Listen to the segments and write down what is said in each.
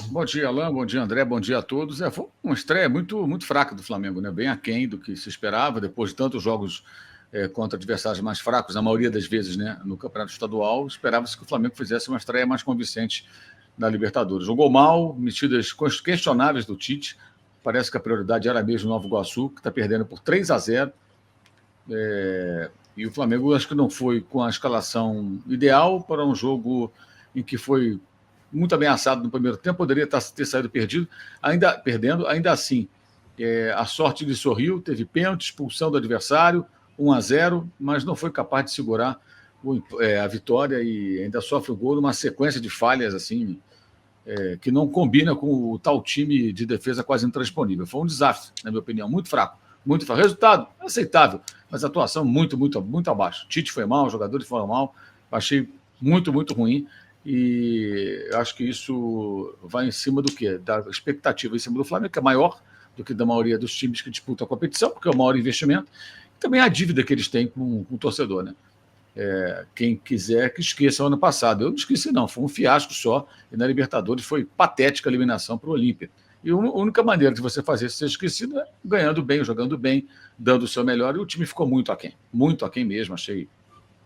Bom dia, Alain, bom dia, André, bom dia a todos. Foi uma estreia muito fraca do Flamengo, né? Bem aquém do que se esperava, depois de tantos jogos contra adversários mais fracos, na maioria das vezes, né? No Campeonato Estadual, esperava-se que o Flamengo fizesse uma estreia mais convincente na Libertadores. Jogou mal, metidas questionáveis do Tite, parece que a prioridade era mesmo o Nova Iguaçu, que está perdendo por 3-0. E o Flamengo acho que não foi com a escalação ideal para um jogo em que foi muito ameaçado no primeiro tempo, poderia ter saído perdendo, ainda assim. A sorte lhe sorriu, teve pênalti, expulsão do adversário, 1-0, mas não foi capaz de segurar a vitória e ainda sofre o gol numa sequência de falhas assim, que não combina com o tal time de defesa quase intransponível. Foi um desastre, na minha opinião, muito fraco. Muito fraco. Resultado aceitável, mas a atuação muito abaixo. Tite foi mal, os jogadores foram mal, achei muito ruim. E acho que isso vai em cima do quê? Da expectativa em cima do Flamengo, que é maior do que da maioria dos times que disputam a competição, porque é o maior investimento, e também a dívida que eles têm com o torcedor, né? Quem quiser que esqueça o ano passado. Eu não esqueci, não, foi um fiasco só, e na Libertadores foi patética a eliminação para o Olímpia. E a única maneira de você fazer isso ser esquecido é ganhando bem, jogando bem, dando o seu melhor, e o time ficou muito aquém mesmo. Achei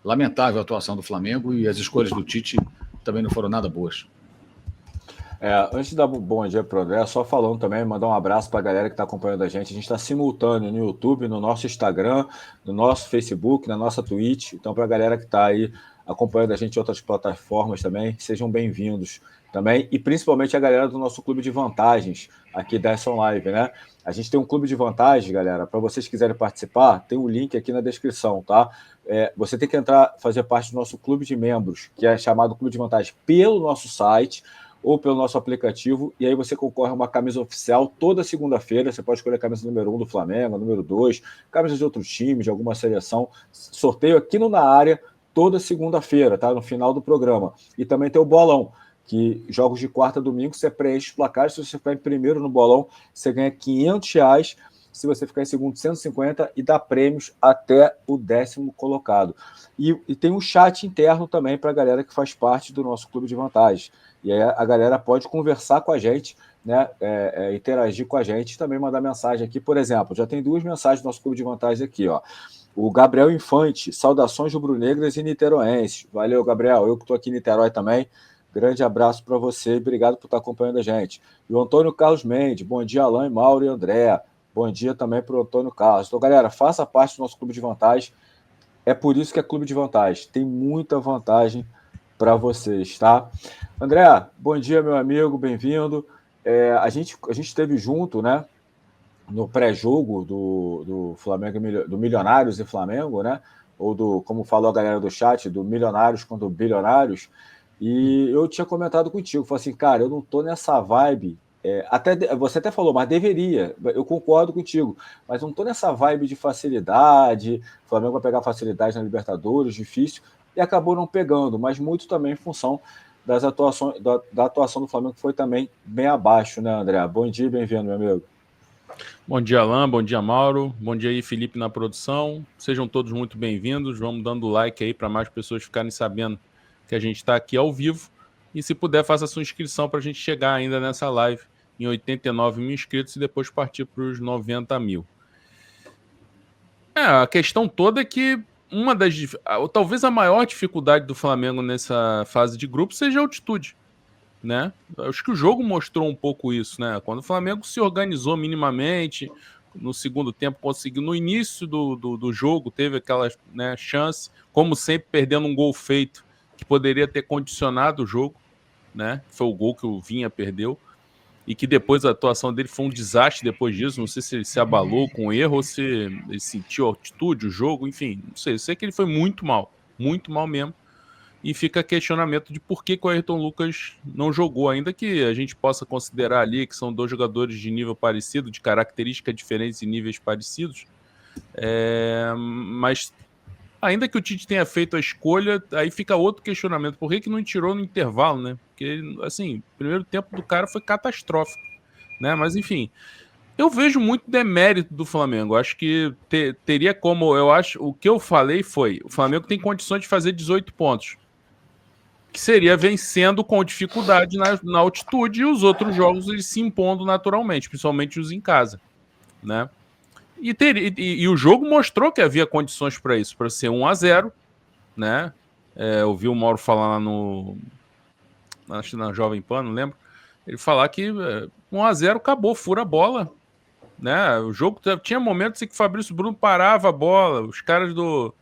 lamentável a atuação do Flamengo e as escolhas do Tite também não foram nada boas. Antes de dar bom dia para o André, só falando também, mandar um abraço para a galera que está acompanhando a gente. A gente está simultâneo no YouTube, no nosso Instagram, no nosso Facebook, na nossa Twitch. Então, para a galera que está aí acompanhando a gente em outras plataformas também, sejam bem-vindos também. E principalmente a galera do nosso clube de vantagens aqui da Action Live, né? A gente tem um clube de vantagens, galera. Para vocês que quiserem participar, tem um link aqui na descrição, tá? Você tem que entrar, fazer parte do nosso clube de membros, que é chamado Clube de Vantagens, pelo nosso site ou pelo nosso aplicativo, e aí você concorre a uma camisa oficial toda segunda-feira. Você pode escolher a camisa número 1 do Flamengo, número 2, camisa de outros times, de alguma seleção. Sorteio aqui no Na Área toda segunda-feira, tá? No final do programa. E também tem o bolão, que jogos de quarta a domingo você preenche os placares. Se você ficar em primeiro no bolão, você ganha R$500. Se você ficar em segundo, 150, e dá prêmios até o 10º colocado. E tem um chat interno também para a galera que faz parte do nosso clube de vantagens. E aí a galera pode conversar com a gente, né? Interagir com a gente, também mandar mensagem aqui. Por exemplo, já tem 2 mensagens do nosso clube de vantagens aqui, ó. O Gabriel Infante, saudações rubro-negras e niteroenses. Valeu, Gabriel. Eu que estou aqui em Niterói também. Grande abraço para você, obrigado por estar acompanhando a gente. E o Antônio Carlos Mendes, bom dia, Alain, Mauro e André. Bom dia também para o Antônio Carlos. Então, galera, faça parte do nosso clube de vantagem. É por isso que é clube de vantagem. Tem muita vantagem para vocês, tá? André, bom dia, meu amigo, bem-vindo. A gente esteve junto, né, no pré-jogo do Flamengo, do Milionários e Flamengo, né? Ou como falou a galera do chat, do Milionários contra Bilionários. E eu tinha comentado contigo, falei assim, cara, eu não tô nessa vibe. Você até falou, mas deveria. Eu concordo contigo, mas não tô nessa vibe de facilidade. O Flamengo vai pegar facilidade na Libertadores, difícil, e acabou não pegando, mas muito também em função das atuações, da atuação do Flamengo, que foi também bem abaixo, né, André? Bom dia e bem-vindo, meu amigo. Bom dia, Alain, bom dia, Mauro, bom dia aí, Felipe, na produção. Sejam todos muito bem-vindos, vamos dando like aí para mais pessoas ficarem sabendo que a gente está aqui ao vivo. E se puder, faça a sua inscrição para a gente chegar ainda nessa live em 89 mil inscritos e depois partir para os 90 mil. A questão toda é que talvez a maior dificuldade do Flamengo nessa fase de grupo seja a altitude, né? Acho que o jogo mostrou um pouco isso, né? Quando o Flamengo se organizou minimamente, no segundo tempo conseguiu, no início do jogo, teve aquela, né, chance, como sempre, perdendo um gol feito, que poderia ter condicionado o jogo, né? Foi o gol que o Vinha perdeu, e que depois a atuação dele foi um desastre depois disso. Não sei se ele se abalou com o erro ou se ele sentiu a altitude, o jogo, enfim, não sei. Eu sei que ele foi muito mal mesmo. E fica questionamento de por que o Ayrton Lucas não jogou, ainda que a gente possa considerar ali que são 2 jogadores de nível parecido, de características diferentes e níveis parecidos. Mas ainda que o Tite tenha feito a escolha, aí fica outro questionamento. Por que não tirou no intervalo, né? Porque, assim, o primeiro tempo do cara foi catastrófico, né? Mas, enfim, eu vejo muito demérito do Flamengo. Acho que teria como... O que eu falei foi, o Flamengo tem condições de fazer 18 pontos. que seria vencendo com dificuldade na altitude, e os outros jogos eles se impondo naturalmente, principalmente os em casa, né? E o jogo mostrou que havia condições para isso, para ser 1-0, né? Eu vi o Mauro falar lá acho que na Jovem Pan, não lembro, ele falar que 1-0 acabou, fura a bola, né? O jogo tinha momentos em que o Fabrício Bruno parava a bola, os caras do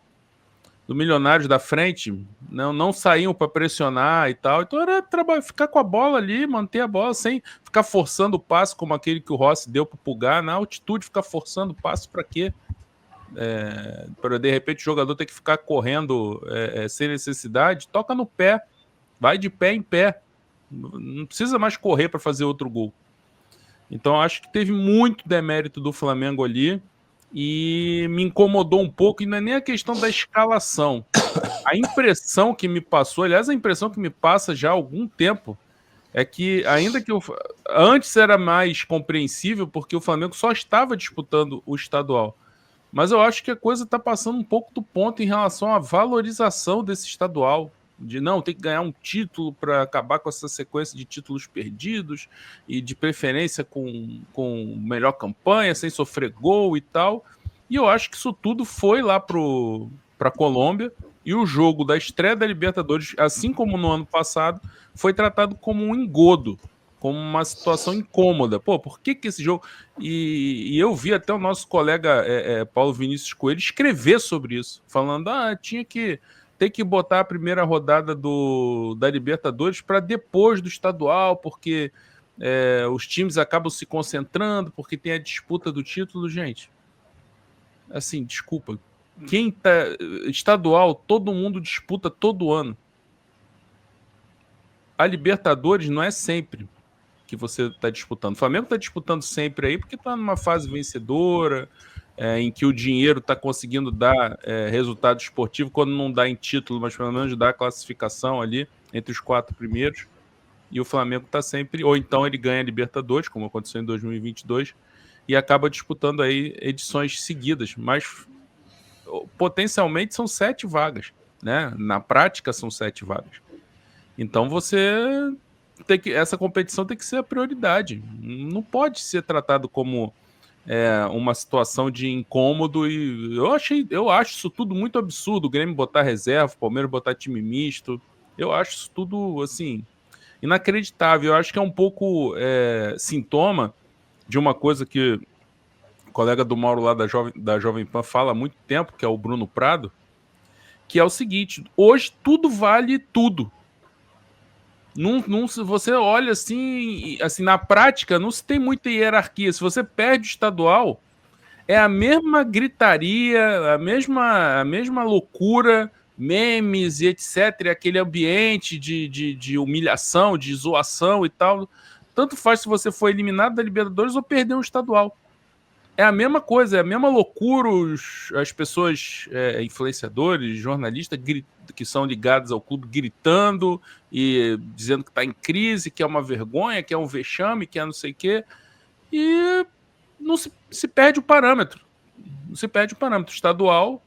Milionários da frente não saíam para pressionar e tal, então era ficar com a bola ali, manter a bola sem ficar forçando o passe como aquele que o Rossi deu para o Pulgar, na altitude ficar forçando o passe para quê? Para de repente o jogador ter que ficar correndo sem necessidade, toca no pé, vai de pé em pé, não precisa mais correr para fazer outro gol. Então acho que teve muito demérito do Flamengo ali e me incomodou um pouco, e não é nem a questão da escalação. A impressão que me passou, aliás, a impressão que me passa já há algum tempo, é que ainda que antes era mais compreensível, porque o Flamengo só estava disputando o estadual. Mas eu acho que a coisa está passando um pouco do ponto em relação à valorização desse estadual. De não, tem que ganhar um título para acabar com essa sequência de títulos perdidos e de preferência com melhor campanha, sem sofrer gol e tal. E eu acho que isso tudo foi lá para a Colômbia, e o jogo da estreia da Libertadores, assim como no ano passado, foi tratado como um engodo, como uma situação incômoda. Pô, por que esse jogo... E eu vi até o nosso colega Paulo Vinícius Coelho escrever sobre isso, falando, tinha que ter que botar a primeira rodada da Libertadores para depois do estadual, porque os times acabam se concentrando, porque tem a disputa do título. Gente, assim, desculpa, quem tá estadual, todo mundo disputa todo ano. A Libertadores não é sempre que você está disputando. O Flamengo está disputando sempre aí porque está numa fase vencedora, em que o dinheiro está conseguindo dar resultado esportivo, quando não dá em título, mas pelo menos dá a classificação ali entre os 4 primeiros. E o Flamengo está sempre... Ou então ele ganha a Libertadores, como aconteceu em 2022, e acaba disputando aí edições seguidas. Mas potencialmente são 7 vagas, né? Na prática são 7 vagas. Então essa competição tem que ser a prioridade. Não pode ser tratado como uma situação de incômodo, e eu acho isso tudo muito absurdo. O Grêmio botar reserva, o Palmeiras botar time misto, eu acho isso tudo assim inacreditável. Eu acho que é um pouco sintoma de uma coisa que o colega do Mauro lá da Jovem Pan fala há muito tempo, que é o Bruno Prado, que é o seguinte: hoje tudo vale tudo. Se você olha assim, na prática, não se tem muita hierarquia. Se você perde o estadual, é a mesma gritaria, a mesma loucura, memes e etc. Aquele ambiente de humilhação, de zoação e tal. Tanto faz se você for eliminado da Libertadores ou perder um estadual. É a mesma coisa, é a mesma loucura. As pessoas, influenciadores, jornalistas, que são ligados ao clube, gritando e dizendo que está em crise, que é uma vergonha, que é um vexame, que é não sei o quê. E não se perde o parâmetro. Não se perde o parâmetro estadual.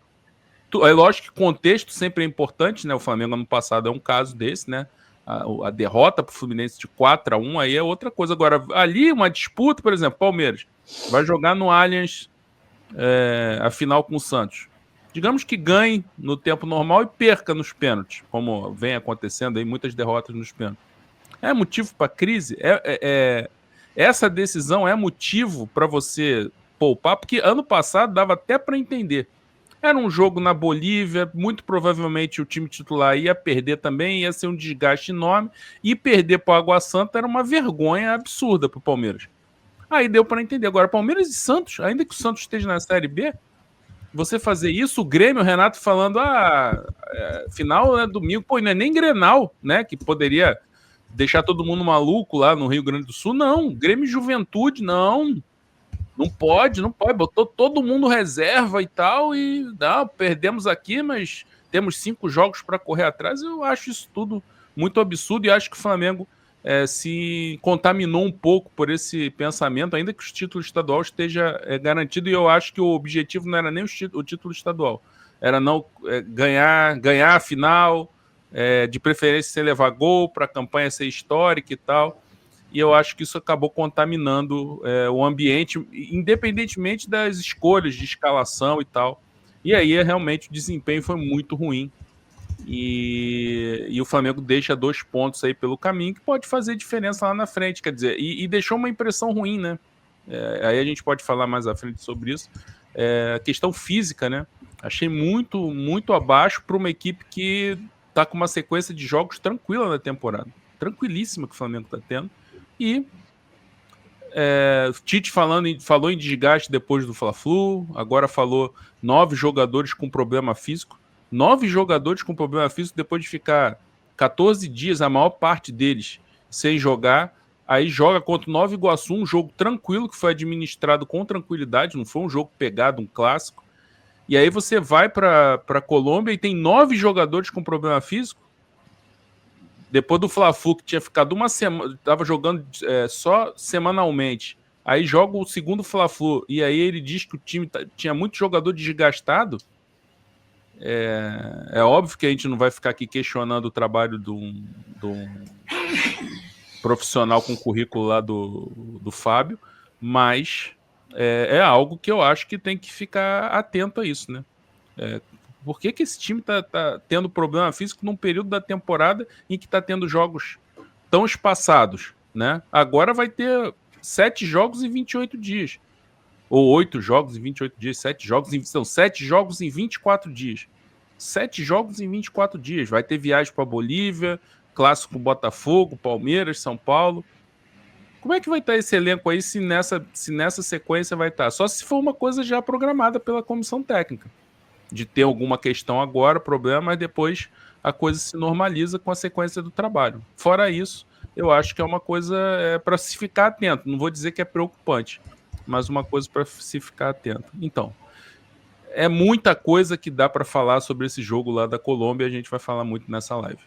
É lógico que contexto sempre é importante, né? O Flamengo ano passado é um caso desse, né? A derrota para o Fluminense de 4-1 aí é outra coisa. Agora, ali uma disputa, por exemplo, Palmeiras vai jogar no Allianz a final com o Santos. Digamos que ganhe no tempo normal e perca nos pênaltis, como vem acontecendo aí, muitas derrotas nos pênaltis. É motivo para crise? Essa decisão é motivo para você poupar? Porque ano passado dava até para entender. Era um jogo na Bolívia, muito provavelmente o time titular ia perder também, ia ser um desgaste enorme, e perder para o Água Santa era uma vergonha absurda para o Palmeiras. Aí deu para entender. Agora, Palmeiras e Santos, ainda que o Santos esteja na Série B, você fazer isso, o Grêmio, o Renato falando, final é domingo, pô, não é nem Grenal, né, que poderia deixar todo mundo maluco lá no Rio Grande do Sul. Não, Grêmio e Juventude, não pode, botou todo mundo reserva e tal, e não, perdemos aqui, mas temos 5 jogos para correr atrás. Eu acho isso tudo muito absurdo, e acho que o Flamengo se contaminou um pouco por esse pensamento, ainda que o título estadual esteja garantido, e eu acho que o objetivo não era nem o título estadual, era não ganhar a final, de preferência sem levar gol, para a campanha ser histórica e tal. E eu acho que isso acabou contaminando o ambiente, independentemente das escolhas de escalação e tal. E aí, realmente, o desempenho foi muito ruim. E o Flamengo deixa 2 pontos aí pelo caminho, que pode fazer diferença lá na frente, quer dizer, e deixou uma impressão ruim, né? Aí a gente pode falar mais à frente sobre isso. A questão física, né? Achei muito, muito abaixo para uma equipe que tá com uma sequência de jogos tranquila na temporada. Tranquilíssima que o Flamengo tá tendo. E Tite falou em desgaste depois do Fla-Flu, agora falou 9 jogadores com problema físico. 9 jogadores com problema físico depois de ficar 14 dias, a maior parte deles, sem jogar. Aí joga contra o Nova Iguaçu, um jogo tranquilo, que foi administrado com tranquilidade, não foi um jogo pegado, um clássico. E aí você vai para a Colômbia e tem 9 jogadores com problema físico. Depois do Fla-Flu, que tinha ficado uma semana, estava jogando só semanalmente. Aí joga o segundo Fla-Flu, e aí ele diz que o time tinha muito jogador desgastado. É óbvio que a gente não vai ficar aqui questionando o trabalho de um profissional com currículo lá do Fábio, mas é algo que eu acho que tem que ficar atento a isso, né? Por que esse time tá tendo problema físico num período da temporada em que tá tendo jogos tão espaçados, né? Agora vai ter 7 jogos em 28 dias. Ou 8 jogos em 28 dias, 7 jogos são 7 jogos em 24 dias. 7 jogos em 24 dias. Vai ter viagem para Bolívia, clássico Botafogo, Palmeiras, São Paulo. Como é que vai estar esse elenco aí se nessa sequência vai estar? Só se for uma coisa já programada pela comissão técnica. De ter alguma questão agora, problema, mas depois a coisa se normaliza com a sequência do trabalho. Fora isso, eu acho que é uma coisa para se ficar atento. Não vou dizer que é preocupante, mas uma coisa para se ficar atento. Então, é muita coisa que dá para falar sobre esse jogo lá da Colômbia, a gente vai falar muito nessa live.